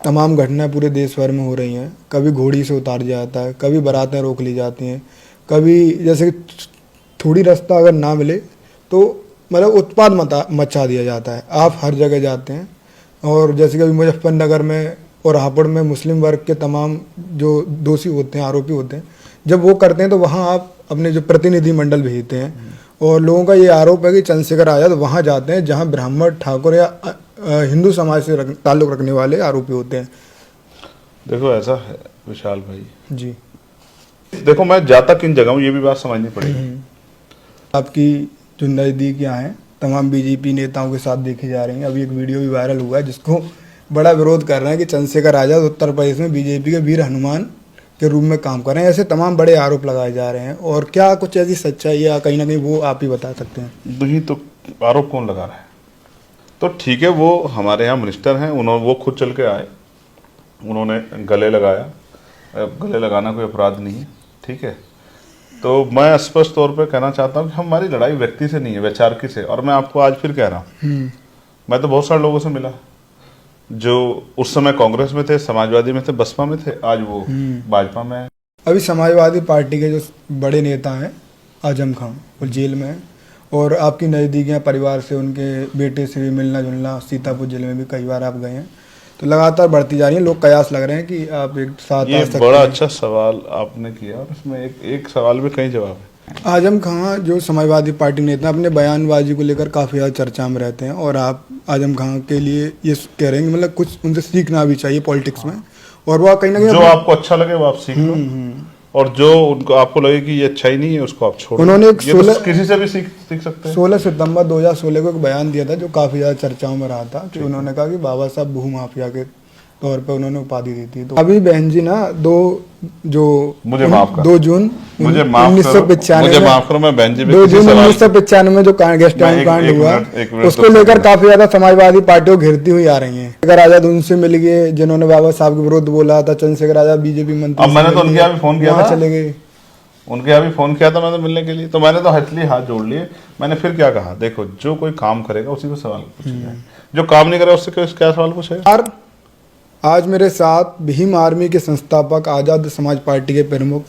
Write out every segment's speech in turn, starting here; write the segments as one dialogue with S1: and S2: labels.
S1: तमाम घटनाएं पूरे देश भर में हो रही हैं। कभी घोड़ी से उतार दिया जाता है, कभी बारातें रोक ली जाती हैं, कभी जैसे कि थोड़ी रास्ता अगर ना मिले तो मतलब उत्पाद मचा दिया जाता है। आप हर जगह जाते हैं और जैसे कि अभी मुजफ्फरनगर में और हापुड़ में मुस्लिम वर्ग के तमाम जो दोषी होते हैं, आरोपी होते हैं, जब वो करते हैं तो वहाँ आप अपने जो प्रतिनिधि मंडल भेजते हैं और लोगों का ये आरोप है कि चंद्रशेखर आज़ाद वहाँ जाते हैं जहाँ ब्राह्मण, ठाकुर या हिंदू समाज से ताल्लुक़ रखने वाले आरोपी होते हैं।
S2: देखो ऐसा है विशाल भाई
S1: जी,
S2: देखो मैं जाता किन जगह हूँ ये भी बात समझनी पड़ेगी।
S1: आपकी जो नज़दीकियाँ हैं तमाम बीजेपी नेताओं के साथ देखी जा रही हैं। अभी एक वीडियो भी वायरल हुआ है जिसको बड़ा विरोध कर रहे हैं कि चंद्रशेखर आज़ाद उत्तर प्रदेश में बीजेपी के वीर हनुमान के रूप में काम कर रहे हैं। ऐसे तमाम बड़े आरोप लगाए जा रहे हैं और क्या कुछ ऐसी सच्चाई या कहीं ना कहीं वो आप ही बता सकते हैं?
S2: नहीं तो आरोप कौन लगा रहा है? तो ठीक है, वो हमारे यहाँ मिनिस्टर हैं, उन्होंने वो खुद चल के आए, उन्होंने गले लगाया। गले लगाना कोई अपराध नहीं है, ठीक है। तो मैं स्पष्ट तौर पे कहना चाहता हूँ कि हमारी लड़ाई व्यक्ति से नहीं है, वैचारिकी से। और मैं आपको आज फिर कह रहा हूँ, मैं तो बहुत सारे लोगों से मिला जो उस समय कांग्रेस में थे, समाजवादी में थे, बसपा में थे, आज वो भाजपा में है।
S1: अभी समाजवादी पार्टी के जो बड़े नेता हैं आजम खान वो जेल में हैं और आपकी नज़दीकियाँ परिवार से उनके बेटे से भी मिलना जुलना, सीतापुर जेल में भी कई बार आप गए हैं, तो लगातार बढ़ती जा रही है। लोग कयास लग रहे हैं कि आप एक साथ
S2: ये
S1: आ सकते
S2: बड़ा
S1: हैं।
S2: अच्छा सवाल आपने किया और इसमें एक सवाल में कई जवाब है।
S1: आजम खान जो समाजवादी पार्टी नेता अपने बयानबाजी को लेकर काफ़ी ज़्यादा चर्चा में रहते हैं और आप आजम खान के लिए ये कह रहे हैं कि मतलब कुछ उनसे सीखना भी चाहिए पॉलिटिक्स में, और वह कहीं ना कहीं
S2: जो आपको अच्छा लगे वो आप सीख लो और जो उनको आपको लगे कि ये अच्छा ही नहीं है उसको आप छोड़ो।
S1: उन्होंने एक
S2: ये तो किसी से भी सीख सकते हैं।
S1: 16 सितंबर 2016 को एक बयान दिया था जो काफ़ी ज़्यादा चर्चाओं में रहा था कि उन्होंने कहा कि बाबा साहब भू माफिया के तौर पे उन्होंने उपाधि दी थी। तो अभी बहन जी ना 2 जून
S2: मुझे माफ करो मैं बहन जी
S1: 2 जून 1995 में जो गेस्ट हाउस कांड हुआ उसको लेकर काफी ज्यादा समाजवादी पार्टियों घिरती हुई आ रही है। चंद्रशेखर आजाद उनसे मिल गए जिन्होंने बाबा साहब के विरुद्ध बोला था। चंद्रशेखर आजाद बीजेपी मंत्री,
S2: अब मैंने तो उनके यहाँ भी फोन किया था,
S1: चले गए,
S2: उनके यहाँ भी फोन किया था मैंने मिलने के लिए, तो मैंने तो इसलिए हाथ जोड़ लिए। मैंने फिर क्या कहा, देखो जो कोई काम करेगा उसी को सवाल पूछेगा, जो काम नहीं करेगा उससे क्या सवाल पूछेगा।
S1: आज मेरे साथ भीम आर्मी के संस्थापक, आज़ाद समाज पार्टी के प्रमुख,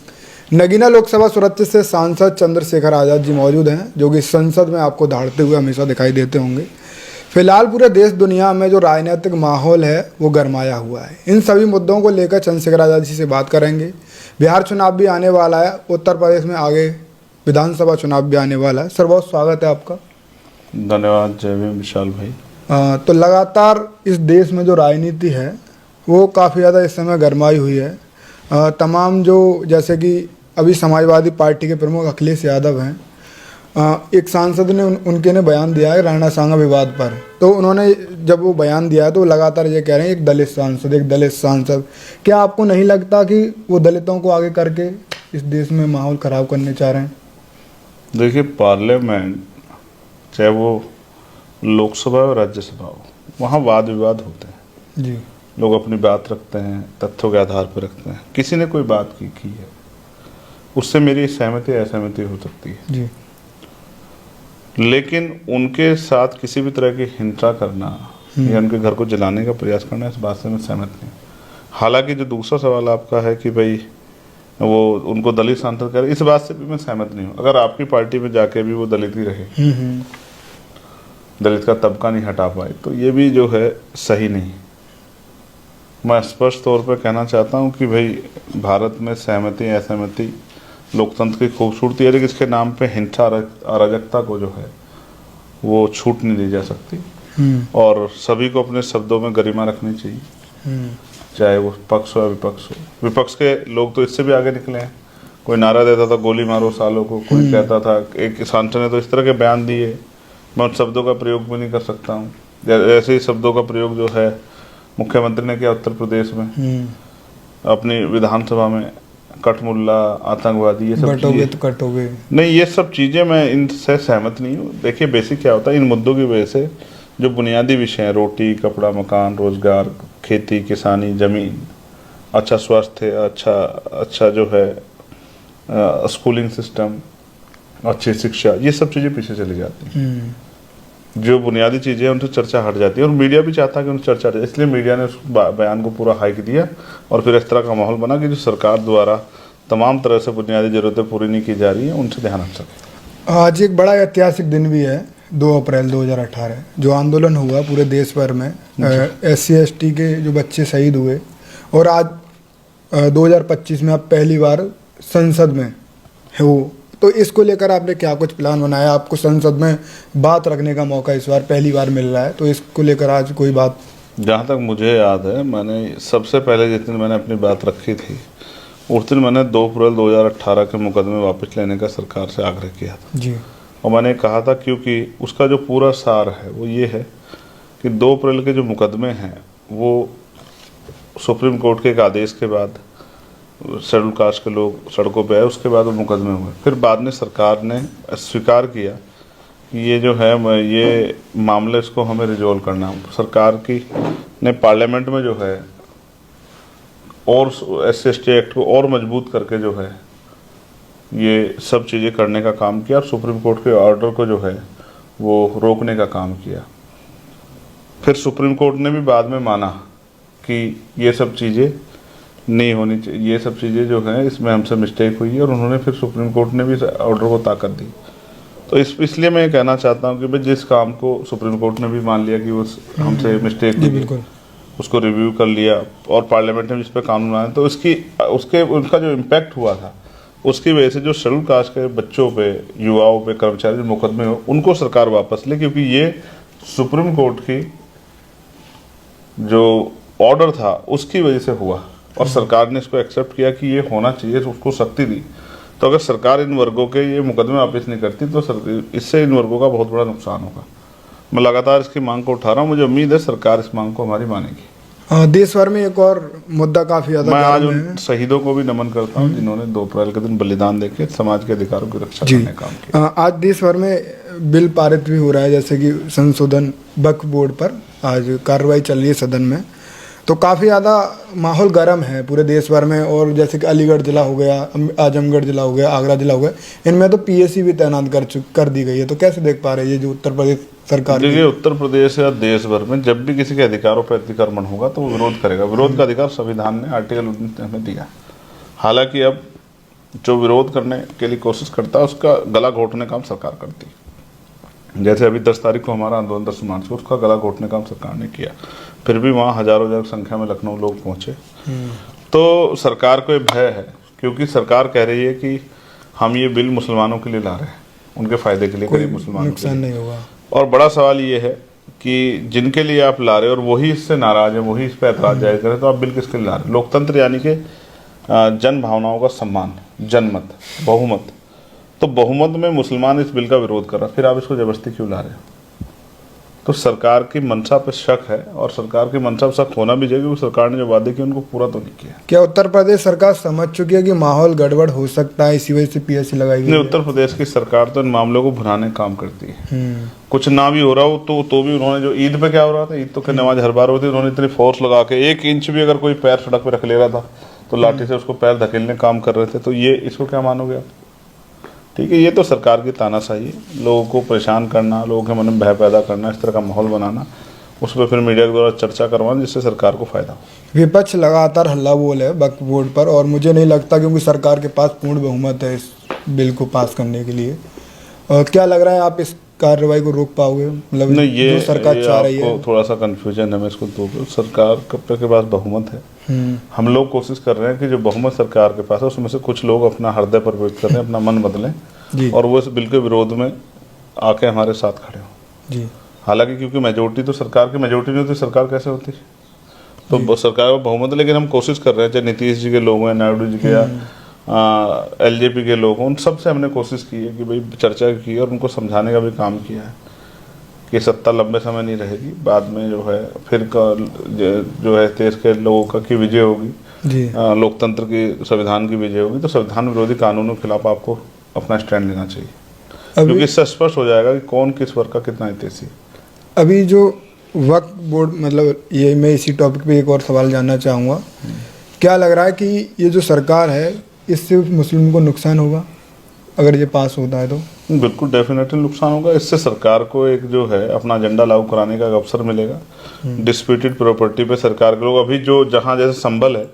S1: नगीना लोकसभा सुरक्षित से सांसद चंद्रशेखर आज़ाद जी मौजूद हैं, जो कि संसद में आपको दहाड़ते हुए हमेशा दिखाई देते होंगे। फिलहाल पूरे देश दुनिया में जो राजनीतिक माहौल है वो गरमाया हुआ है। इन सभी मुद्दों को लेकर चंद्रशेखर आज़ाद जी से बात करेंगे। बिहार चुनाव भी आने वाला है, उत्तर प्रदेश में आगे विधानसभा चुनाव भी आने वाला है। सर बहुत स्वागत है आपका।
S2: धन्यवाद। जय भीम विशाल भाई।
S1: तो लगातार इस देश में जो राजनीति है वो काफ़ी ज़्यादा इस समय गरमाई हुई है। तमाम जो जैसे कि अभी समाजवादी पार्टी के प्रमुख अखिलेश यादव हैं, एक सांसद ने उनके ने बयान दिया है राणा सांगा विवाद पर। तो उन्होंने जब वो बयान दिया है तो लगातार ये कह रहे हैं एक दलित सांसद। क्या आपको नहीं लगता कि वो दलितों को आगे करके इस देश में माहौल ख़राब करने चाह रहे हैं?
S2: देखिए, पार्लियामेंट चाहे वो लोकसभा और राज्यसभा हो, वहाँ वाद विवाद होते हैं
S1: जी।
S2: लोग अपनी बात रखते हैं, तथ्यों के आधार पर रखते हैं। किसी ने कोई बात की है, उससे मेरी सहमति असहमति हो सकती है
S1: जी,
S2: लेकिन उनके साथ किसी भी तरह की हिंसा करना या उनके घर को जलाने का प्रयास करना, इस बात से मैं सहमत नहीं। हालांकि जो दूसरा सवाल आपका है कि भाई वो उनको दलित सांसद करे, इस बात से भी मैं सहमत नहीं हूँ। अगर आपकी पार्टी में जाके भी वो दलित ही रहे, दलित का तबका नहीं हटा पाए, तो ये भी जो है सही नहीं। मैं स्पष्ट तौर पर कहना चाहता हूं कि भाई भारत में सहमति असहमति लोकतंत्र की खूबसूरती है, लेकिन इसके नाम पे हिंसा अराजकता को जो है वो छूट नहीं दी जा सकती और सभी को अपने शब्दों में गरिमा रखनी चाहिए, चाहे वो पक्ष हो या विपक्ष हो। विपक्ष के लोग तो इससे भी आगे निकले हैं। कोई नारा देता था गोली मारो सालों को, कोई कहता था, एक सांसद ने तो इस तरह के बयान दिए, मैं उन शब्दों का प्रयोग भी नहीं कर सकता हूँ। ऐसे ही शब्दों का प्रयोग जो है मुख्यमंत्री ने किया उत्तर प्रदेश में अपनी विधानसभा में, कटमुल्ला, आतंकवादी, ये सब चीजें
S1: तो कटोगे
S2: नहीं, ये सब चीजें मैं इनसे सहमत नहीं हूँ। देखिए बेसिक क्या होता है, इन मुद्दों की वजह से जो बुनियादी विषय हैं, रोटी कपड़ा मकान रोजगार, खेती किसानी, जमीन, अच्छा स्वास्थ्य, अच्छा जो है स्कूलिंग सिस्टम, अच्छी शिक्षा, ये सब चीजें पीछे चली जाती हैं। जो बुनियादी चीज़ें हैं उनसे चर्चा हट जाती है, और मीडिया भी चाहता है कि उनसे चर्चा हट जाए, इसलिए मीडिया ने उस बयान को पूरा हाइक दिया और फिर इस तरह का माहौल बना कि जो सरकार द्वारा तमाम तरह से बुनियादी ज़रूरतें पूरी नहीं की जा रही हैं उनसे ध्यान हट सके।
S1: आज एक बड़ा ऐतिहासिक दिन भी है, 2 अप्रैल 2018, जो आंदोलन हुआ पूरे देश भर में, SC/ST के जो बच्चे शहीद हुए, और आज 2025 में आप पहली बार संसद में हो, तो इसको लेकर आपने क्या कुछ प्लान बनाया? आपको संसद में बात रखने का मौका इस बार पहली बार मिल रहा है, तो इसको लेकर आज कोई बात?
S2: जहाँ तक मुझे याद है, मैंने सबसे पहले जिस दिन मैंने अपनी बात रखी थी उस दिन मैंने 2 अप्रैल 2018 के मुकदमे वापस लेने का सरकार से आग्रह किया था
S1: जी।
S2: और मैंने कहा था, क्योंकि उसका जो पूरा सार है वो ये है कि 2 अप्रैल के जो मुकदमे हैं वो सुप्रीम कोर्ट के एक आदेश के बाद शेड्यूल कास्ट के लोग सड़कों पे आए, उसके बाद वो मुकदमे हुए। फिर बाद में सरकार ने स्वीकार किया कि ये जो है ये मामले इसको हमें रिजॉल्व करना है। सरकार की ने पार्लियामेंट में जो है और SC/ST एक्ट को और मजबूत करके जो है ये सब चीज़ें करने का काम किया और सुप्रीम कोर्ट के ऑर्डर को जो है वो रोकने का काम किया। फिर सुप्रीम कोर्ट ने भी बाद में माना कि ये सब चीज़ें नहीं होनी चाहिए, ये सब चीज़ें जो हैं इसमें हमसे मिस्टेक हुई है, और उन्होंने फिर सुप्रीम कोर्ट ने भी ऑर्डर को ताकत दी। तो इसलिए मैं ये कहना चाहता हूँ कि भाई जिस काम को सुप्रीम कोर्ट ने भी मान लिया कि वो हमसे मिस्टेक हुई,
S1: बिल्कुल,
S2: उसको रिव्यू कर लिया और पार्लियामेंट ने जिस पर कानून बनाया, तो उनका जो इम्पैक्ट हुआ था उसकी वजह से जो शेड्यूल कास्ट के बच्चों पे, युवाओं पे, कर्मचारी जो मुकदमे हो उनको सरकार वापस ले, क्योंकि ये सुप्रीम कोर्ट की जो ऑर्डर था उसकी वजह से हुआ और सरकार ने इसको एक्सेप्ट किया कि ये होना चाहिए, तो उसको शक्ति दी। तो अगर सरकार इन वर्गों के ये मुकदमे वापस नहीं करती तो इससे इन वर्गों का बहुत बड़ा नुकसान होगा। मैं लगातार इसकी मांग को उठा रहा हूँ, मुझे उम्मीद है सरकार इस मांग को हमारी मानेगी।
S1: देश भर में एक और मुद्दा काफी ज्यादा,
S2: मैं आज उन शहीदों को भी नमन करता हूँ जिन्होंने 2 अप्रैल के दिन बलिदान देके समाज के अधिकारों की रक्षा करने का काम किया।
S1: आज देश भर में बिल पारित भी हो रहा है, जैसे कि संशोधन वक्फ बोर्ड पर आज कार्रवाई चल रही है सदन में, तो काफ़ी ज़्यादा माहौल गर्म है पूरे देश भर में। और जैसे कि अलीगढ़ ज़िला हो गया, आजमगढ़ ज़िला हो गया, आगरा ज़िला हो गया, इनमें तो PSC भी तैनात कर दी गई है। तो कैसे देख पा रहे हैं ये जो उत्तर प्रदेश सरकार?
S2: देखिए, उत्तर प्रदेश या देश भर में जब भी किसी के अधिकारों पर अतिक्रमण होगा तो वो विरोध करेगा। विरोध का अधिकार संविधान ने आर्टिकल 19 ने हमें दिया। हालांकि अब जो विरोध करने के लिए कोशिश करता है उसका गला घोटने का काम सरकार करती है। जैसे अभी 10 तारीख को हमारा आंदोलन 10 मार्च को, उसका गला घोटने का काम सरकार ने किया, फिर भी वहाँ हजारों हजार संख्या में लखनऊ लोग पहुँचे। तो सरकार को ये भय है, क्योंकि सरकार कह रही है कि हम ये बिल मुसलमानों के लिए ला रहे हैं, उनके फायदे के लिए, गरीब मुसलमानों के लिए नहीं होगा। और बड़ा सवाल ये है कि जिनके लिए आप ला रहे हो और वही इससे नाराज है, वही इस पर ऐतराज जाहिर करें, तो आप बिल किसके लिए ला रहे हैं? लोकतंत्र यानी कि जन भावनाओं का सम्मान, जनमत, बहुमत। तो बहुमत में मुसलमान इस बिल का विरोध कर रहा है, फिर आप इसको जबरदस्ती क्यों ला रहे हो? तो सरकार की मंशा पर शक है, और सरकार की मंशा पर शक होना भी चाहिए क्योंकि सरकार ने जो वादे किए उनको पूरा तो नहीं किया।
S1: क्या उत्तर प्रदेश सरकार समझ चुकी है कि माहौल गड़बड़ हो सकता है, इसी वजह से PSC लगाई गई?
S2: नहीं, उत्तर प्रदेश की सरकार तो इन मामलों को भुनाने का काम करती है। कुछ ना भी हो रहा हो तो भी उन्होंने, जो ईद पे क्या हो रहा था, ईद तो की नमाज हर बार होती है, उन्होंने इतनी फोर्स लगा के 1 इंच भी अगर कोई पैर सड़क पर रख ले रहा था तो लाठी से उसको पैर धकेलने काम कर रहे थे। तो ये इसको क्या मानोगे आप? ठीक है, ये तो सरकार की तानाशाही है, लोगों को परेशान करना, लोगों के मन में भय पैदा करना, इस तरह का माहौल बनाना, उस पर फिर मीडिया के द्वारा चर्चा करवाना जिससे सरकार को फायदा हो।
S1: विपक्ष लगातार हल्ला बोल है वक्फ बोर्ड पर, और मुझे नहीं लगता क्योंकि सरकार के पास पूर्ण बहुमत है इस बिल को पास करने के लिए। और क्या लग रहा है आप इस कार्रवाई को रोक पाओगे? मतलब
S2: नहीं, ये
S1: सरकार चाह रही है,
S2: थोड़ा सा कंफ्यूजन है, मैं इसको तो सरकार के पास बहुमत है। हम लोग कोशिश कर रहे हैं कि जो बहुमत सरकार के पास है उसमें से कुछ लोग अपना हृदय पर प्रवेश कर रहे हैं, अपना मन बदलें और वो इस बिल के विरोध में आके हमारे साथ खड़े हों जी। हालांकि क्योंकि मेजोरिटी तो सरकार की मेजोरिटी नहीं होती, सरकार कैसे होती? तो सरकार का बहुमत, लेकिन हम कोशिश कर रहे हैं, चाहे नीतीश जी के लोग हैं, नायडू जी के, LJP के लोग हों, उन सबसे हमने कोशिश की है कि भाई चर्चा की और उनको समझाने का भी काम किया है कि सत्ता लंबे समय नहीं रहेगी, बाद में जो है फिर जो है देश के लोगों का की विजय होगी, लोकतंत्र की, संविधान की विजय होगी। तो संविधान विरोधी कानूनों के खिलाफ आपको अपना स्टैंड लेना चाहिए, क्योंकि इससे स्पष्ट हो जाएगा कि कौन किस वर्ग का कितना हितैषी।
S1: अभी जो वक्फ बोर्ड, मतलब ये मैं इसी टॉपिक पे एक और सवाल जानना चाहूँगा, क्या लग रहा है कि ये जो सरकार है इससे मुस्लिम को नुकसान होगा? अगर ये पास होता है तो?
S2: बिल्कुल डेफिनेटली नुकसान होगा। इससे सरकार को एक जो है अपना एजेंडा लागू कराने का अवसर मिलेगा। डिस्प्यूटेड प्रॉपर्टी पे सरकार के लोग अभी जो जहाँ जैसे संभल है,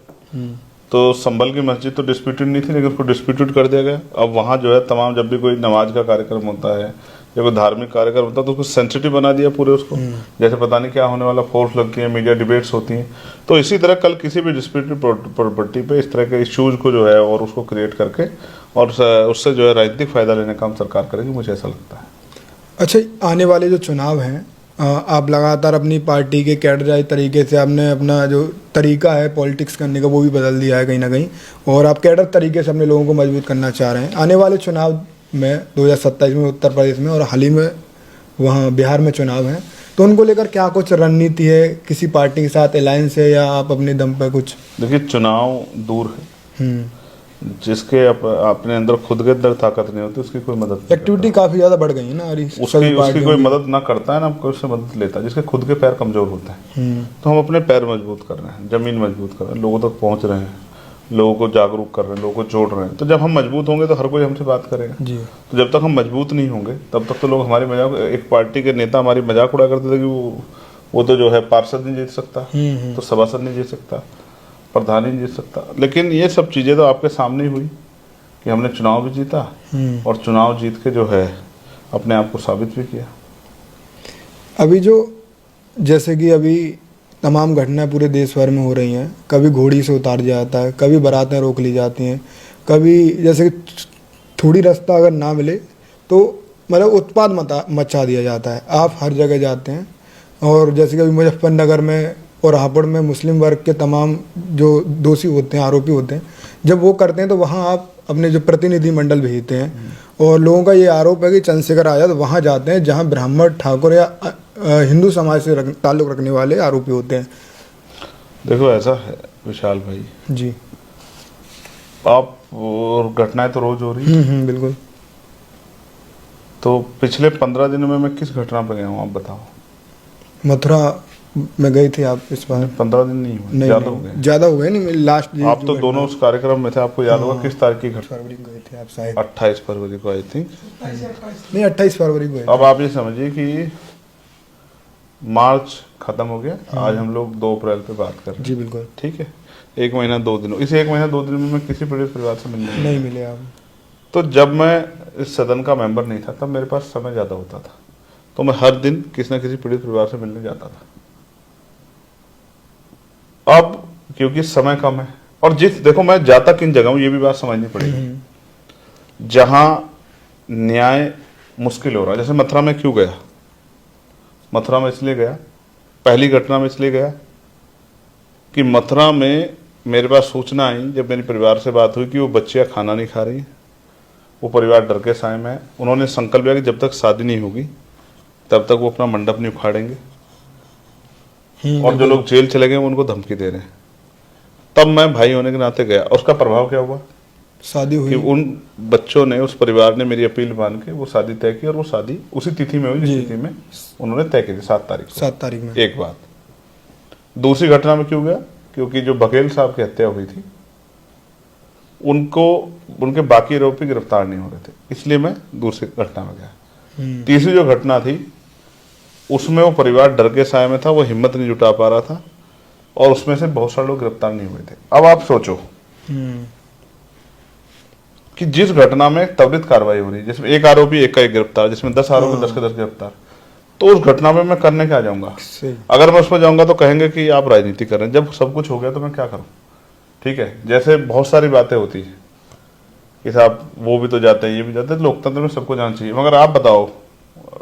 S2: तो संभल की मस्जिद तो डिस्प्यूटेड नहीं थी, लेकिन उसको डिस्प्यूटेड कर दिया गया। अब वहाँ जो है तमाम जब भी कोई नमाज का कार्यक्रम होता है या कोई धार्मिक कार्यक्रम होता है तो उसको सेंसिटिव बना दिया पूरे उसको, जैसे पता नहीं क्या होने वाला, फोर्स लगती है, मीडिया डिबेट्स होती हैं। तो इसी तरह कल किसी भी डिस्प्यूटेड प्रॉपर्टी पे इस तरह के इश्यूज को जो है और उसको क्रिएट करके और उससे जो है राजनीतिक फायदा लेने का काम सरकार करेगी, मुझे ऐसा लगता है।
S1: अच्छा, आने वाले जो चुनाव हैं, आप लगातार अपनी पार्टी के कैडराइज तरीके से आपने अपना जो तरीका है पॉलिटिक्स करने का वो भी बदल दिया है कहीं ना कहीं, और आप कैडर तरीके से अपने लोगों को मजबूत करना चाह रहे हैं। आने वाले चुनाव में 2027 में उत्तर प्रदेश में और हाल ही में वहाँ बिहार में चुनाव हैं, तो उनको लेकर क्या कुछ रणनीति है? किसी पार्टी के साथ अलायंस है या आप अपने दम पर कुछ?
S2: देखिए, चुनाव दूर है, जिसके अपने अंदर खुद के अंदर ताकत नहीं होती उसकी कोई मदद नहीं
S1: एक्टिविटी काफ़ी ज़्यादा बढ़ गई है ना,
S2: उसकी कोई मदद ना करता है ना कोई उससे मदद लेता है। जिसके खुद के पैर कमजोर होते हैं, तो हम अपने पैर मजबूत कर रहे हैं, जमीन मजबूत कर रहे हैं, लोगों तक पहुंच रहे हैं, लोगों को जागरूक कर रहे हैं, लोगों को जोड़ रहे हैं। तो जब हम मजबूत होंगे तो हर कोई हमसे बात करेगा
S1: जी।
S2: तो जब तक हम मजबूत नहीं होंगे तब तक तो लोग हमारी मजाक, एक पार्टी के नेता हमारी मजाक उड़ा करते थे कि वो तो जो है पार्षद नहीं जीत सकता, तो सभासद नहीं जीत सकता, प्रधान ही नहीं जीत सकता। लेकिन ये सब चीज़ें तो आपके सामने ही हुई कि हमने चुनाव भी जीता और चुनाव जीत के जो है अपने आप को साबित भी किया।
S1: अभी जो जैसे कि अभी तमाम घटनाएं पूरे देश भर में हो रही हैं, कभी घोड़ी से उतार दिया जाता है, कभी बारातें रोक ली जाती हैं, कभी जैसे कि थोड़ी रास्ता अगर ना मिले तो मतलब उत्पाद मचा दिया जाता है। आप हर जगह जाते हैं, और जैसे कि अभी मुजफ्फरनगर में और हापुड़ में मुस्लिम वर्ग के तमाम जो दोषी होते हैं, आरोपी होते हैं, जब वो करते हैं तो वहाँ आप अपने जो प्रतिनिधि मंडल भेजते हैं, और लोगों का ये आरोप है कि चंद्रशेखर आज़ाद वहाँ जाते हैं जहाँ ब्राह्मण, ठाकुर या हिंदू समाज से ताल्लुक़ रखने वाले आरोपी होते हैं।
S2: देखो, ऐसा है विशाल भाई
S1: जी,
S2: आप घटनाएं तो रोज हो रही है।
S1: बिल्कुल।
S2: तो पिछले 15 दिनों में मैं किस घटना पर गया हूँ, आप बताओ।
S1: मथुरा में गई थी आप इस बार?
S2: 15 दिन नहीं हुए, ज्यादा हो गए।
S1: ज्यादा हो गए नहीं, लास्ट
S2: आप तो दोनों उस कार्यक्रम में थे, आपको याद होगा किस तारीख की घटना?
S1: फरवरी को गए थे आप शायद।
S2: 28 फरवरी को आई थी।
S1: नहीं, 28 फरवरी को गए थे।
S2: अब आप ये समझिए कि मार्च खत्म हो गया, आज हम लोग 2 अप्रैल पे बात कर रहे हैं।
S1: जी बिल्कुल।
S2: ठीक है, 1 महीना 2 दिन। इस 1 महीना 2 दिन में मैं किसी पीड़ित परिवार से मिलने
S1: नहीं मिले आप? तो
S2: जब मैं इस सदन का मेंबर नहीं था तब मेरे पास समय ज़्यादा होता था, तो मैं हर दिन किसी न किसी पीड़ित परिवार से मिलने जाता था। अब क्योंकि समय कम है, और देखो मैं जाता किन जगह हूँ ये भी बात समझनी पड़ेगी। जहां न्याय मुश्किल हो रहा है, जैसे मथुरा में क्यों गया? मथुरा में इसलिए गया, पहली घटना में इसलिए गया कि मथुरा में मेरे पास सूचना आई, जब मेरी परिवार से बात हुई कि वो बच्चियां खाना नहीं खा रही, वो परिवार डर के साए में है। उन्होंने संकल्प लिया कि जब तक शादी नहीं होगी तब तक वो अपना मंडप नहीं उखाड़ेंगे, और जो लोग जेल चले गए उनको धमकी दे रहे हैं। तब मैं भाई होने के नाते गया, और उसका प्रभाव क्या हुआ?
S1: शादी हुई।
S2: कि उन बच्चों ने, उस परिवार ने मेरी अपील मान के वो शादी तय की, और वो शादी उसी तिथि में हुई जिस तिथि में उन्होंने तय की थी, 7 तारीख को।
S1: 7 तारीख में।
S2: एक बात। दूसरी घटना में क्यों गया? क्योंकि जो बघेल साहब की हत्या हुई थी उनको, उनके बाकी आरोपी गिरफ्तार नहीं हो रहे थे, इसलिए मैं दूसरी घटना में गया। तीसरी जो घटना थी उसमें वो परिवार डर के साए में था, वो हिम्मत नहीं जुटा पा रहा था, और उसमें से बहुत सारे लोग गिरफ्तार नहीं हुए थे। अब आप सोचो कि जिस घटना में त्वरित कार्रवाई हो रही है, जिसमें एक आरोपी एक का एक गिरफ्तार, जिसमें 10 आरोपी 10 के 10 गिरफ्तार, तो उस घटना में मैं करने क्या जाऊंगा? अगर मैं उसमें जाऊंगा तो कहेंगे कि आप राजनीति कर रहे हैं। जब सब कुछ हो गया तो मैं क्या करूं? ठीक है, जैसे बहुत सारी बातें होती है कि साहब वो भी तो जाते हैं, ये भी जाते हैं, लोकतंत्र में सबको जाना चाहिए। मगर आप बताओ,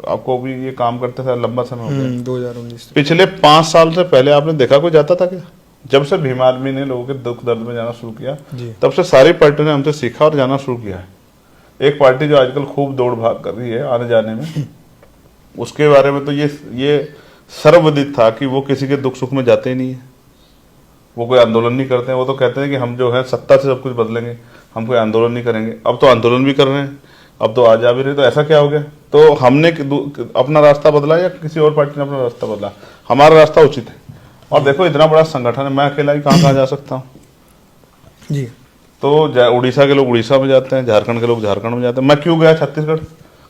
S2: आपको भी ये काम करते थे लंबा समय हो गया,
S1: 2019
S2: पिछले 5 साल से पहले आपने देखा कोई जाता था क्या? जब से भीम आर्मी ने लोगों के दुख दर्द में जाना शुरू किया, तब से सारी पार्टियों ने हमसे सीखा और जाना शुरू किया है। एक पार्टी जो आजकल खूब दौड़ भाग कर रही है आने जाने में, उसके बारे में तो ये सर्वविदित था कि वो किसी के दुख सुख में जाते ही नहीं है, वो कोई आंदोलन नहीं करते हैं। वो तो कहते हैं कि हम जो है सत्ता से सब कुछ बदलेंगे, हम कोई आंदोलन नहीं करेंगे। अब तो आंदोलन भी कर रहे हैं, अब तो आ जा भी रहे, तो ऐसा क्या हो गया? तो हमने अपना रास्ता बदला या किसी और पार्टी ने अपना रास्ता बदला? हमारा रास्ता उचित है। और देखो, इतना बड़ा संगठन है, मैं अकेला ही कहाँ जा सकता हूँ?
S1: जी।
S2: तो उड़ीसा के लोग उड़ीसा में जाते हैं, झारखंड के लोग झारखंड में जाते हैं। मैं क्यों गया छत्तीसगढ़?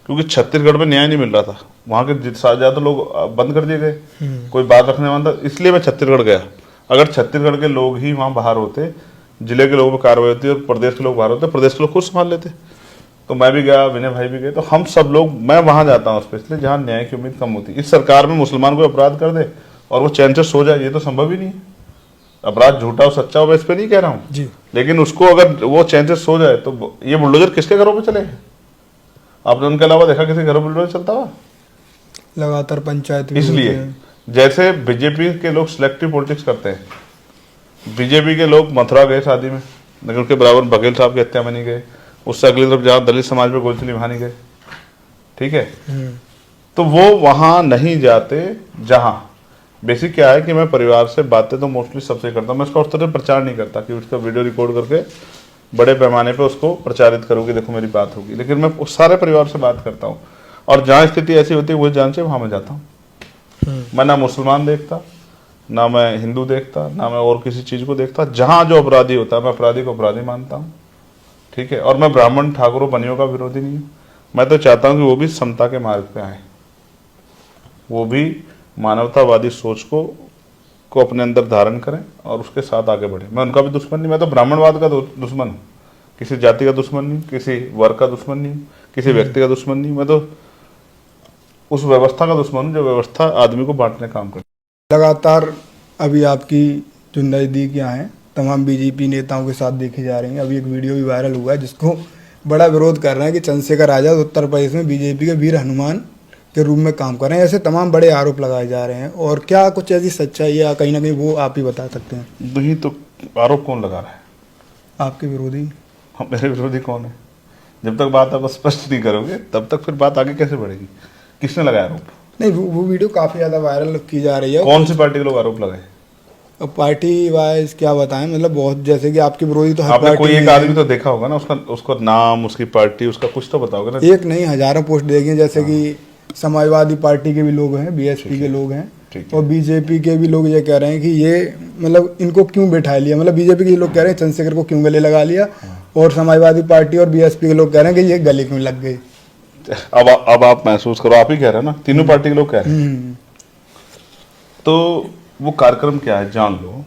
S2: क्योंकि छत्तीसगढ़ में न्याय नहीं मिल रहा था, वहाँ के ज़्यादा लोग बंद कर दिए गए, कोई बात रखने वाला था, इसलिए मैं छत्तीसगढ़ गया। अगर छत्तीसगढ़ के लोग ही वहाँ बाहर होते, जिले के लोगों पर कार्रवाई होती और प्रदेश के लोग बाहर होते, प्रदेश के लोग खुद संभाल लेते। तो मैं भी गया, विनय भाई भी गए, तो हम सब लोग, मैं वहाँ जाता हूँ स्पेशली जहाँ न्याय की उम्मीद कम होती है। इस सरकार में मुसलमान को अपराध कर दे और वो चैन से सो जाए, ये तो संभव ही नहीं है। अपराध झूठा हो सच्चा हो, मैं इस पर नहीं कह रहा हूँ, लेकिन उसको अगर वो चैन से सो जाए तो ये बुलडोजर किसके घरों पे चले? आपने उनके अलावा देखा किसी घरों में बुलडोजर चलता हुआ?
S1: लगातार पंचायत भी
S2: इसलिए
S1: होती है।
S2: जैसे बीजेपी के लोग सिलेक्टिव पॉलिटिक्स करते हैं, बीजेपी के लोग मथुरा गए शादी में, लेकिन उसके बराबर बघेल साहब की हत्या में नहीं गए। उससे अगली तरफ जहाँ दलित समाज में गोली चली वहां नहीं गए, ठीक है? तो वो वहां नहीं जाते जहां बेसिक क्या है कि मैं परिवार से बातें तो मोस्टली सबसे करता हूँ, मैं उसका उस तरह प्रचार नहीं करता कि उसका वीडियो रिकॉर्ड करके बड़े पैमाने पे उसको प्रचारित करूँ कि देखो मेरी बात होगी, लेकिन मैं उस सारे परिवार से बात करता हूँ और जहाँ स्थिति ऐसी होती है वो जान से वहाँ मैं जाता हूँ। मैं ना मुसलमान देखता, ना मैं हिंदू देखता, ना मैं और किसी चीज़ को देखता। जहाँ जो अपराधी होता है मैं अपराधी को अपराधी मानता हूँ, ठीक है? और मैं ब्राह्मण ठाकुरों बनियों का विरोधी नहीं हूँ। मैं तो चाहता हूँ कि वो भी समता के मार्ग पे आए, वो भी मानवतावादी सोच को अपने अंदर धारण करें और उसके साथ आगे बढ़े। मैं उनका भी दुश्मन नहीं, मैं तो ब्राह्मणवाद का दुश्मन हूँ, किसी जाति का दुश्मन नहीं, किसी वर्ग का दुश्मन नहीं, किसी व्यक्ति का दुश्मन नहीं। मैं तो उस व्यवस्था का दुश्मन हूँ जो व्यवस्था आदमी को बांटने काम करती।
S1: लगातार अभी आपकी जो नज़दीकियाँ हैं तमाम बीजेपी नेताओं के साथ देखी जा रही हैं। अभी एक वीडियो भी वायरल हुआ है जिसको बड़ा विरोध कर रहे हैं कि चंद्रशेखर आज़ाद उत्तर प्रदेश में बीजेपी के वीर हनुमान के रूप में काम कर रहे हैं। ऐसे तमाम बड़े आरोप लगाए जा रहे हैं, और क्या कुछ ऐसी सच्चाई या कहीं ना कहीं वो आप ही बता सकते हैं?
S2: नहीं तो आरोप कौन लगा रहा है?
S1: आपके विरोधी।
S2: मेरे विरोधी कौन है? जब तक बात आप स्पष्ट नहीं करोगे तब तक फिर बात आगे कैसे बढ़ेगी? किसने लगाया आरोप?
S1: नहीं, वो वीडियो काफ़ी ज़्यादा वायरल की जा रही है।
S2: कौन सी पार्टी के लोग आरोप लगाए?
S1: पार्टी वाइज क्या बताएं, मतलब बहुत, जैसे कि आपके विरोधी तो हर
S2: आपने
S1: पार्टी
S2: कोई एक
S1: में
S2: आदमी तो देखा होगा ना, उसका नाम, उसकी पार्टी, उसका कुछ तो बताओगे ना।
S1: एक नहीं हजारों पोस्ट देखे, जैसे कि समाजवादी पार्टी के भी लोग हैं, बीएसपी के लोग हैं, और बीजेपी के भी लोग ये कह रहे हैं कि ये मतलब इनको क्यों बैठा लिया, मतलब बीजेपी के लोग कह रहे हैं चंद्रशेखर को क्यों गले लगा लिया, और समाजवादी पार्टी और बीएसपी के लोग कह रहे हैं कि ये गले क्यों लग गए।
S2: अब आप महसूस करो, आप ही कह रहे हो ना, तीनों पार्टी के लोग कह रहे हैं। तो वो कार्यक्रम क्या है जान लो।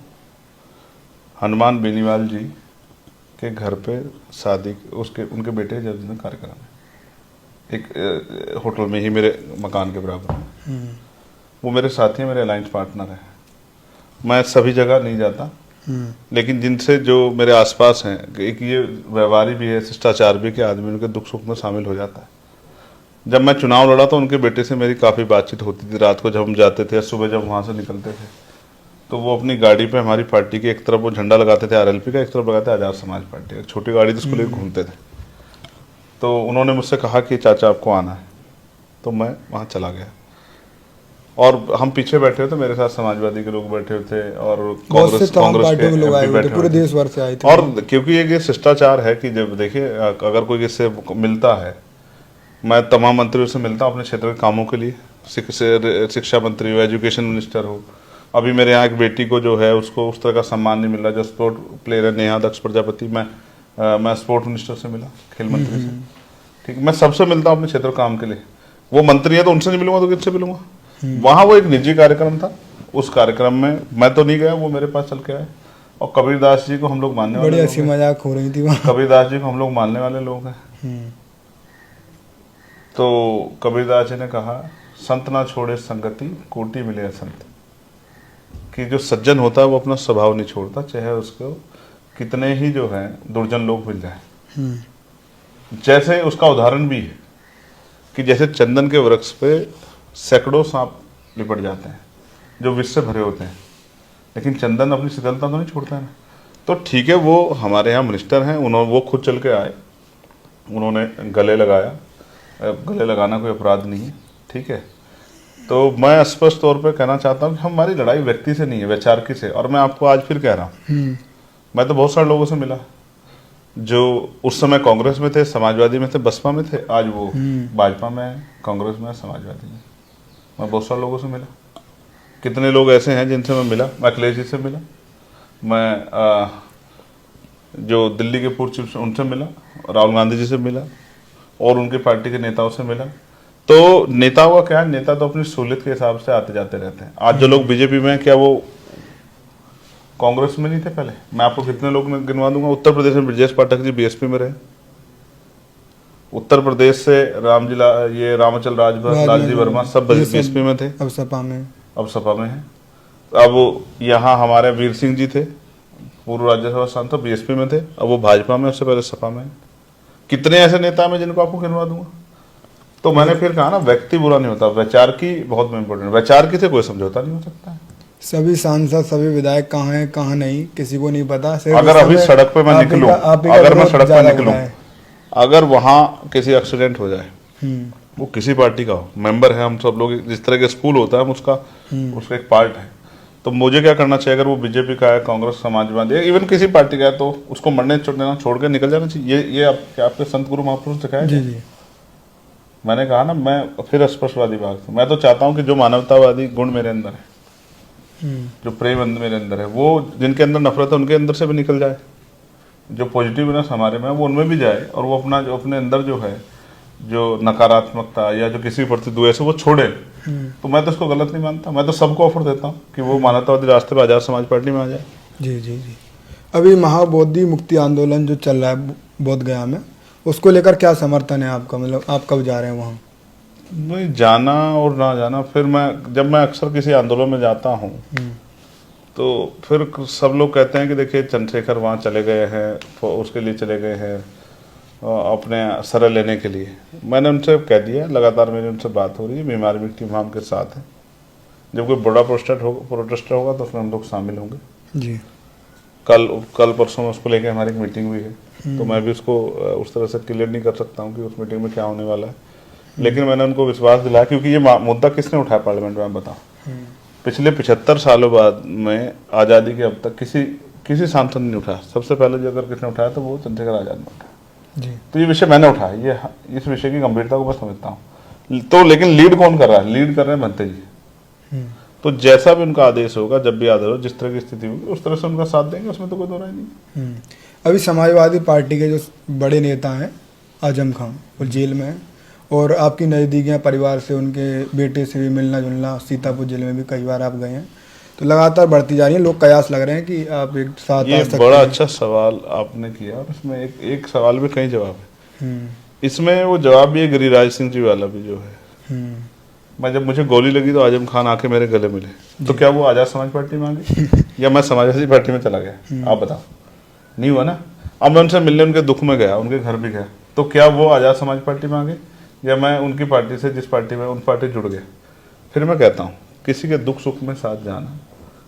S2: हनुमान बेनीवाल जी के घर पे शादी, उनके बेटे के जन्मदिन कार्यक्रम है, एक होटल में ही मेरे मकान के बराबर में। वो मेरे साथी हैं, मेरे अलायंस पार्टनर हैं। मैं सभी जगह नहीं जाता, लेकिन जिनसे जो मेरे आसपास हैं, एक ये व्यवहारी भी है, शिष्टाचार भी, के आदमी उनके दुख सुख में शामिल हो जाता है। जब मैं चुनाव लड़ा तो उनके बेटे से मेरी काफ़ी बातचीत होती थी रात को जब हम जाते थे, सुबह जब वहाँ से निकलते थे, तो वो अपनी गाड़ी पे हमारी पार्टी के एक तरफ वो झंडा लगाते थे आरएलपी का, एक तरफ लगाते थे आज़ाद समाज पार्टी का, छोटी गाड़ी थी उसको लेकर घूमते थे। तो उन्होंने मुझसे कहा कि चाचा आपको आना है, तो मैं वहाँ चला गया और हम पीछे बैठे हुए थे, मेरे साथ समाजवादी के लोग बैठे हुए थे और कांग्रेस के
S1: लोग आए हुए थे, पूरे देश भर से आए थे।
S2: और क्योंकि ये शिष्टाचार है कि जब देखिए अगर कोई इससे मिलता है, मैं तमाम मंत्रियों से मिलता हूँ अपने क्षेत्र के कामों के लिए, शिक्षा मंत्री हो, एजुकेशन मिनिस्टर हो। अभी मेरे यहाँ एक बेटी को जो है उसको उस तरह का सम्मान नहीं मिल रहा जो स्पोर्ट प्लेयर है, नेहा दक्ष प्रजापति। मैं स्पोर्ट मिनिस्टर से मिला, खेल मंत्री से, ठीक। मैं सबसे मिलता हूँ अपने क्षेत्र काम के लिए। वो मंत्री है तो उनसे नहीं मिलूंगा तो किससे मिलूंगा? वहाँ वो एक निजी कार्यक्रम था, उस कार्यक्रम में मैं तो नहीं गया, वो मेरे पास चल के आए। और कबीरदास जी को हम लोग मानने वाले,
S1: बड़ी हंसी मजाक हो रही थी वहाँ।
S2: कबीरदास जी को हम लोग मानने वाले लोग हैं। तो कबीरदास जी ने कहा, संत ना छोड़े संगति, कोटि मिले असंत। कि जो सज्जन होता है वो अपना स्वभाव नहीं छोड़ता, चाहे उसको कितने ही जो है दुर्जन लोग मिल जाए। जैसे उसका उदाहरण भी है कि जैसे चंदन के वृक्ष पे सैकड़ों सांप लिपट जाते हैं जो विष से भरे होते हैं, लेकिन चंदन अपनी शीतलता तो नहीं छोड़ता है ना। तो ठीक है, वो हमारे यहाँ मिनिस्टर हैं, वो खुद चल के आए, उन्होंने गले लगाया। गले लगाना कोई अपराध नहीं है, ठीक है। तो मैं स्पष्ट तौर पे कहना चाहता हूँ कि हमारी लड़ाई व्यक्ति से नहीं है, वैचारिकी से। और मैं आपको आज फिर कह रहा हूँ, मैं तो बहुत सारे लोगों से मिला जो उस समय कांग्रेस में थे, समाजवादी में थे, बसपा में थे, आज वो भाजपा में है, कांग्रेस में है, समाजवादी में। मैं बहुत सारे लोगों से मिला। कितने लोग ऐसे हैं जिनसे मैं मिला? मैं अखिलेश जी से मिला, मैं जो दिल्ली के पूर्व चीफ उनसे मिला, राहुल गांधी जी से मिला और उनके पार्टी के नेताओं से मिला। तो नेताओं का क्या है, नेता तो अपनी सहूलियत के हिसाब से आते जाते रहते हैं। आज जो लोग बीजेपी में हैं, क्या वो कांग्रेस में नहीं थे पहले? मैं आपको कितने लोग गिनवा दूंगा। उत्तर प्रदेश में ब्रजेश पाठक जी बीएसपी में रहे, उत्तर प्रदेश से ये रामचल राजभर, लालजी वर्मा सब बीएसपी में थे,
S1: अब सपा में
S2: हैं। अब यहाँ हमारे वीर सिंह जी थे, पूर्व राज्यसभा सांसद, बीएसपी में थे, अब वो भाजपा में, उससे पहले सपा में। कितने ऐसे नेता हैं जिनको आपको गिनवा दूंगा। तो मैंने फिर कहा ना, व्यक्ति बुरा नहीं होता, वैचार की बहुत इंपॉर्टेंट। वैचार की से कोई समझौता नहीं हो सकता है।
S1: सभी सांसद, सभी विधायक कहाँ हैं कहाँ नहीं, किसी को नहीं पता।
S2: अगर अभी सड़क पे मैं निकलूं, अगर मैं सड़क पे निकलूं, अगर वहां किसी एक्सीडेंट हो जाए, वो किसी पार्टी का हो, मेंबर है हम सब लोग, जिस तरह के स्कूल होता है उसका एक पार्ट है, तो मुझे क्या करना चाहिए? अगर वो बीजेपी का है, कांग्रेस, समाजवादी, इवन किसी पार्टी का है, तो उसको मरने छोड़ के निकल जाना चाहिए। ये आपके संत गुरु महापुरुष सिखाया जी। मैंने कहा ना, मैं फिर स्पष्टवादी बात, मैं तो चाहता हूँ कि जो मानवतावादी गुण मेरे अंदर है, जो प्रेम मेरे अंदर है, वो जिनके अंदर नफरत है उनके अंदर से भी निकल जाए, जो पॉजिटिवनेस हमारे में है वो उनमें भी जाए, और वो अपना जो अपने अंदर जो है, जो नकारात्मकता या जो किसी प्रति द्वेष है वो छोड़े। तो मैं तो उसको गलत नहीं मानता। मैं तो सबको ऑफर देता हूँ कि वो मानवतावादी रास्ते पर आजाद समाज पार्टी में आ जाए।
S1: जी जी जी। अभी महाबोधि मुक्ति आंदोलन जो चल रहा है बोध गया में, उसको लेकर क्या समर्थन है आपका? मतलब आप कब जा रहे हैं वहाँ?
S2: नहीं, जाना और ना जाना, फिर जब मैं अक्सर किसी आंदोलन में जाता हूँ तो फिर सब लोग कहते हैं कि देखिए चंद्रशेखर वहाँ चले गए हैं, उसके लिए चले गए हैं अपने सर लेने के लिए। मैंने उनसे कह दिया, लगातार मेरी उनसे बात हो रही है, बीमार भी टीम हम के साथ है। जब कोई बड़ा प्रोटेस्टर होगा तो उसमें हम लोग शामिल होंगे
S1: जी।
S2: कल परसों में उसको लेके हमारी एक मीटिंग हुई है, तो मैं भी उसको उस तरह से क्लियर नहीं कर सकता हूँ कि उस मीटिंग में क्या होने वाला है, लेकिन मैंने उनको विश्वास दिलाया। क्योंकि ये मुद्दा किसने उठाया पार्लियामेंट में, बताओ? पिछले 75 सालों बाद में आज़ादी के अब तक किसी सांसद ने उठाया। सबसे पहले जो अगर किसने उठाया तो वो चंद्रशेखर आजाद ने उठाया जी। तो ये विषय मैंने उठाया, ये इस विषय की गंभीरता को मैं समझता हूँ। तो लेकिन लीड कौन कर रहा है? लीड कर रहे हैं भंते जी। तो जैसा भी उनका आदेश होगा, जब भी आदेश हो, जिस तरह की स्थिति होगी उस तरह से उनका साथ देंगे, उसमें तो कोई दो राय नहीं।
S1: अभी समाजवादी पार्टी के जो बड़े नेता हैं आजम खान, वो जेल में है, और आपकी नज़दीकियाँ परिवार से, उनके बेटे से भी मिलना जुलना, सीतापुर जेल में भी कई बार आप गए हैं, तो लगातार बढ़ती जा रही है। लोग कयास लग रहे हैं कि आप एक साथ
S2: ये बड़ा अच्छा सवाल आपने किया, और इसमें एक सवाल में कई जवाब है। इसमें वो जवाब भी है गिरिराज सिंह जी वाला भी जो है। मैं जब मुझे गोली लगी तो आजम खान आके मेरे गले मिले, तो क्या वो आजाद समाज पार्टी में आ गए या मैं समाजवादी पार्टी में चला गया? आप बताओ, नहीं हुआ ना। अब मैं उनसे मिलने उनके दुख में गया, उनके घर भी गया, तो क्या वो आजाद समाज पार्टी में आ गए या मैं उनकी पार्टी से, जिस पार्टी में उन पार्टी जुड़ गया? फिर मैं कहता हूँ, किसी के दुख सुख में साथ जाना,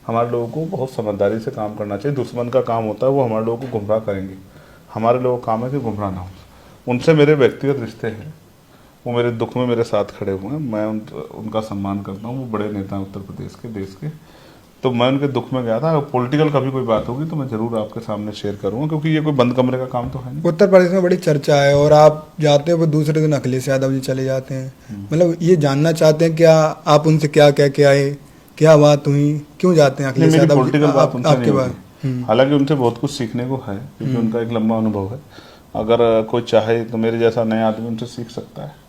S2: हमारे लोगों को बहुत समझदारी से काम करना चाहिए। दुश्मन का काम होता है वो हमारे लोगों को गुमराह करेंगे, हमारे लोगों का काम है कि गुमराह ना हो। उनसे मेरे व्यक्तिगत रिश्ते हैं, वो मेरे दुख में मेरे साथ खड़े हुए हैं, मैं उनका सम्मान करता हूँ। वो बड़े नेता हैं उत्तर प्रदेश के, देश के। तो मैं उनके दुख में गया था। पॉलिटिकल कभी कोई बात होगी तो मैं जरूर आपके सामने शेयर करूंगा, क्योंकि ये कोई बंद कमरे का काम तो है नहीं।
S1: उत्तर प्रदेश में बड़ी चर्चा है, और आप जाते हो वो दूसरे दिन अखिलेश यादव जी चले जाते हैं। मतलब ये जानना चाहते हैं क्या आप उनसे क्या कह के आए, क्या बात हुई, क्यों जाते हैं अखिलेश यादव?
S2: पॉलिटिकल बात उनसे नहीं होती। हालांकि उनसे बहुत कुछ सीखने को है, क्योंकि उनका एक लंबा अनुभव है। अगर कोई चाहे तो मेरे जैसा नया आदमी उनसे सीख सकता है।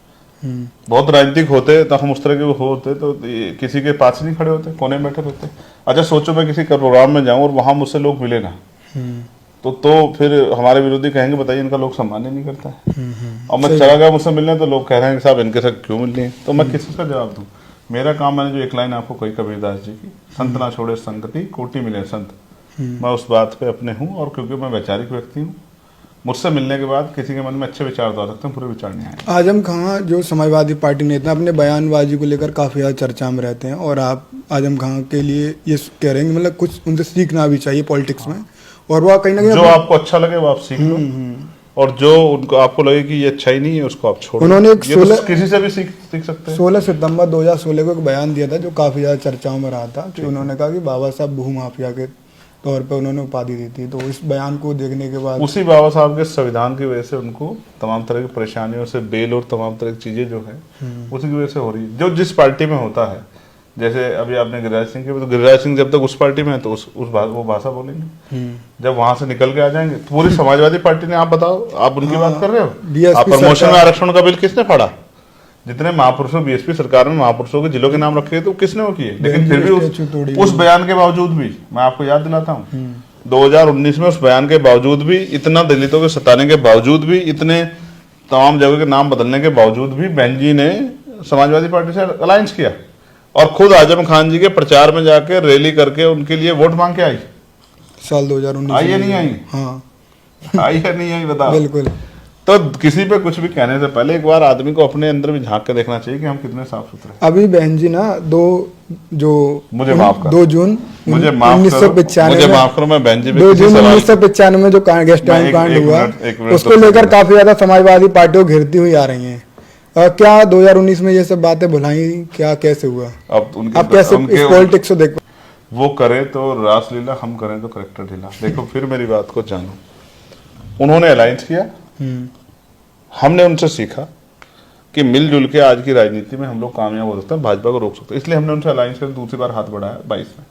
S2: बहुत राजनीतिक होते तो हम उस तरह के होते तो किसी के पास नहीं खड़े होते, कोने में बैठे रहते। अच्छा सोचो मैं किसी प्रोग्राम में जाऊं और वहां मुझसे लोग मिले ना, तो फिर हमारे विरोधी कहेंगे बताइए इनका लोग सम्मान ही नहीं करता है। और मैं चला गया मुझसे मिलने तो लोग कह रहे हैं साहब इनके साथ क्यों मिल रही है? तो मैं किसी का जवाब दूं? मेरा काम, मैंने जो एक लाइन आपको कही कबीरदास जी की, संत ना छोड़े संगति कोटि मिले संत, मैं उस बात पे अपने हूँ। और क्योंकि मैं वैचारिक व्यक्ति हूँ, मुझसे मिलने के बाद किसी के मन में अच्छे विचार तो आ सकते हैं, पूरे विचार नहीं आए।
S1: आजम खान जो समाजवादी पार्टी नेता अपने बयानबाजी को लेकर काफ़ी ज़्यादा चर्चा में रहते हैं, और आप आजम खान के लिए ये कह रहे हैं मतलब कुछ उनसे सीखना भी चाहिए पॉलिटिक्स में, और वह कहीं ना कहीं
S2: जो आपको अच्छा लगे वो आप सीख लो, और जो उनको आपको लगे कि ये अच्छा ही नहीं है उसको आप छोड़ो।
S1: उन्होंने
S2: किसी से भी सीख सकते हैं।
S1: 16 सितंबर 2016 को एक बयान दिया था जो काफ़ी ज़्यादा चर्चाओं में रहा था, कि उन्होंने कहा कि बाबा साहब भूमाफिया के तौर पे उन्होंने उपाधि दी थी। तो इस बयान को देखने के बाद
S2: उसी बाबा साहब के संविधान की वजह से उनको तमाम तरह की परेशानियों से बेल और तमाम तरह की चीजें जो है उसी की वजह से हो रही है। जो जिस पार्टी में होता है जैसे अभी आपने गिरिराज सिंह की, तो गिरिराज सिंह जब तक उस पार्टी में है तो वो भाषा बोलेंगे। जब वहां से निकल के आ जाएंगे तो पूरी समाजवादी पार्टी ने, आप बताओ, आप उनकी बात कर रहे हो?
S1: BSP
S2: आप प्रमोशन में
S1: सरकार-
S2: आरक्षण का बिल किसने फाड़ा? जितने महापुरुषों, बीएसपी सरकार में महापुरुषों के जिलों के नाम रखे तो किसने वो किए? लेकिन फिर भी
S1: स्टैचू तोड़ी
S2: उस बयान के बावजूद भी, मैं आपको याद दिलाता हूँ, 2019 में उस बयान के बावजूद भी, इतना दलितों के सताने के बावजूद भी, इतने तमाम जगह के नाम बदलने के बावजूद भी बहन जी ने समाजवादी पार्टी से अलायंस किया और खुद आजम खान जी के प्रचार में जाके रैली करके उनके लिए वोट मांग के आई।
S1: साल 2019
S2: आई या नहीं आई?
S1: हाँ
S2: आई या नहीं आई, बताओ।
S1: बिल्कुल।
S2: तो किसी पे कुछ भी कहने से पहले एक बार आदमी को अपने अंदर भी झांक के देखना चाहिए कि हम कितने साफ सुथरे हैं।
S1: अभी बहन जी ना
S2: मुझे माफ कर,
S1: 2 जून
S2: मुझे माफ करो,
S1: 1995
S2: मैं बहन जी पे
S1: 2
S2: किसी
S1: जून
S2: सवाल-
S1: 1995 में जो गेस्ट
S2: मैं
S1: टाउन
S2: एक
S1: कांड हुआ,
S2: मिनट
S1: उसको
S2: तो
S1: लेकर
S2: सुनिए।
S1: काफी ज्यादा समाजवादी पार्टियों घिरती हुई आ रही हैं। क्या 2019 में ये सब बातें भुलाई? क्या कैसे हुआ?
S2: अब उनके
S1: आप कैसे
S2: उनके-
S1: इस पॉलिटिक्स को देख?
S2: वो करे तो रासलीला, हम करें तो करेक्टर ढीला। देखो फिर मेरी बात को जानो, उन्होंने अलायंस किया, हमने उनसे सीखा कि मिलजुल के आज की राजनीति में हम लोग कामयाब हो सकते हैं, भाजपा को रोक सकते हैं, इसलिए हमने उनसे अलायंस कर दूसरी बार हाथ बढ़ाया 22 में।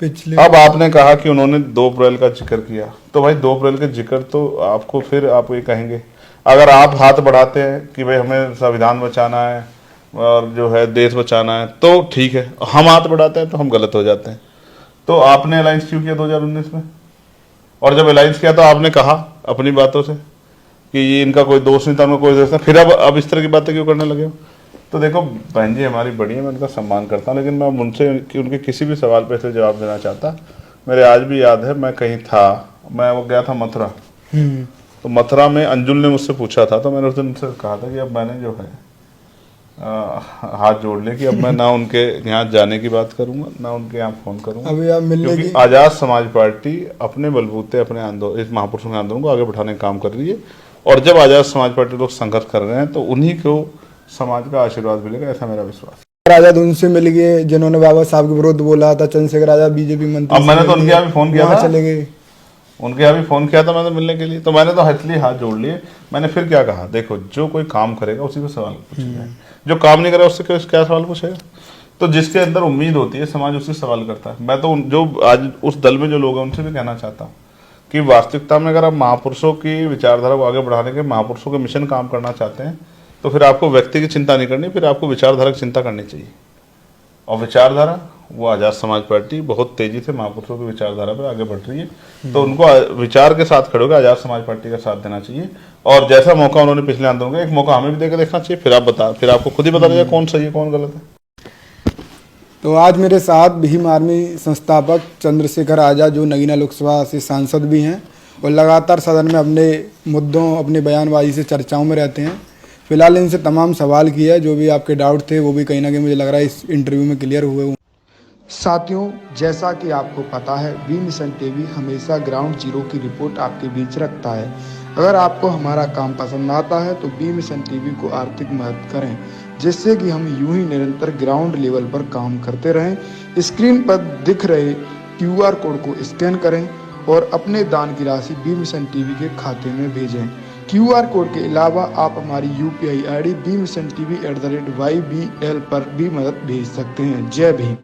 S1: पिछले
S2: अब आपने कहा कि उन्होंने 2 अप्रैल का जिक्र किया, तो भाई 2 अप्रैल के जिक्र तो आपको फिर आप ये कहेंगे, अगर आप हाथ बढ़ाते हैं कि भाई हमें संविधान बचाना है और जो है देश बचाना है, तो ठीक है, हम हाथ बढ़ाते हैं तो हम गलत हो जाते हैं। तो आपने अलायंस क्यों किया 2019 में? और जब अलायंस किया तो आपने कहा अपनी बातों से कि ये इनका कोई दोष नहीं था, उनका कोई दोष नहीं, फिर अब इस तरह की बातें क्यों करने लगे हो? तो देखो बहन जी हमारी बड़ी है, मैं उनका सम्मान करता हूँ, लेकिन मैं उनसे उनके किसी भी सवाल पे से जवाब देना चाहता। मेरे आज भी याद है, मैं कहीं था, मैं वो गया था मथुरा, तो मथुरा में अंजुल ने मुझसे पूछा था, तो मैंने उस दिन उनसे कहा था कि अब मैंने जो है हाथ जोड़ ले कि अब मैं ना उनके यहाँ जाने की बात करूंगा, ना उनके यहाँ फोन करूंगा।
S1: अभी आप मिलने
S2: क्योंकि
S1: की
S2: आजाद समाज पार्टी अपने बलबूते अपने आंदोलन, इस महापुरुषों के आंदोलन को आगे बढ़ाने का काम कर रही है, और जब आजाद समाज पार्टी लोग संघर्ष कर रहे हैं तो उन्हीं को समाज का आशीर्वाद मिलेगा, ऐसा मेरा विश्वास है।
S1: आजाद उनसे मिल गए जिन्होंने बाबा साहब के विरुद्ध बोला था, चंद्रशेखर आजाद बीजेपी मंत्री।
S2: अब मैंने तो उनके यहाँ भी फोन किया
S1: वहाँ
S2: था,
S1: चले गए,
S2: उनके यहाँ भी फोन किया था मैंने मिलने के लिए, तो मैंने तो इसलिए हाथ जोड़ लिए। मैंने फिर क्या कहा, देखो जो कोई काम करेगा उसी को सवाल पूछेगा, जो काम नहीं करेगा उससे क्या सवाल पूछेगा? तो जिसके अंदर उम्मीद होती है समाज उससे सवाल करता है। मैं तो जो आज उस दल में जो लोग हैं उनसे भी कहना चाहता हूँ कि वास्तविकता में अगर आप महापुरुषों की विचारधारा को आगे बढ़ाने के, महापुरुषों के मिशन काम करना चाहते हैं, तो फिर आपको व्यक्ति की चिंता नहीं करनी, फिर आपको विचारधारा की चिंता करनी चाहिए। और विचारधारा वो आजाद समाज पार्टी बहुत तेजी से महापुरुषों की विचारधारा पर आगे बढ़ रही है, तो उनको विचार के साथ खड़े होकर आजाद समाज पार्टी का साथ देना चाहिए। और जैसा मौका उन्होंने पिछले आंदोलन का, एक मौका हमें भी देकर देखना चाहिए, फिर आपको खुद ही पता लगेगा कौन सही है कौन गलत है।
S1: तो आज मेरे साथ भीम आर्मी संस्थापक चंद्रशेखर आजाद, जो नगीना लोकसभा से सांसद भी हैं और लगातार सदन में अपने मुद्दों, अपनी बयानबाजी से चर्चाओं में रहते हैं। फिलहाल इनसे तमाम सवाल किया, जो भी आपके डाउट थे वो भी कहीं ना कहीं मुझे लग रहा है इस इंटरव्यू में क्लियर हुए। साथियों, जैसा कि आपको पता है, बी मिशन टीवी हमेशा ग्राउंड जीरो की रिपोर्ट आपके बीच रखता है। अगर आपको हमारा काम पसंद आता है तो बी मिशन टीवी को आर्थिक मदद करें, जिससे कि हम यूं ही निरंतर ग्राउंड लेवल पर काम करते रहें। स्क्रीन पर दिख रहे QR कोड को स्कैन करें और अपने दान की राशि बी मिशन टीवी के खाते में भेजें। QR कोड के अलावा आप हमारी UPI ID bmissiontv@ybl पर भी मदद भेज सकते हैं। जय भीम।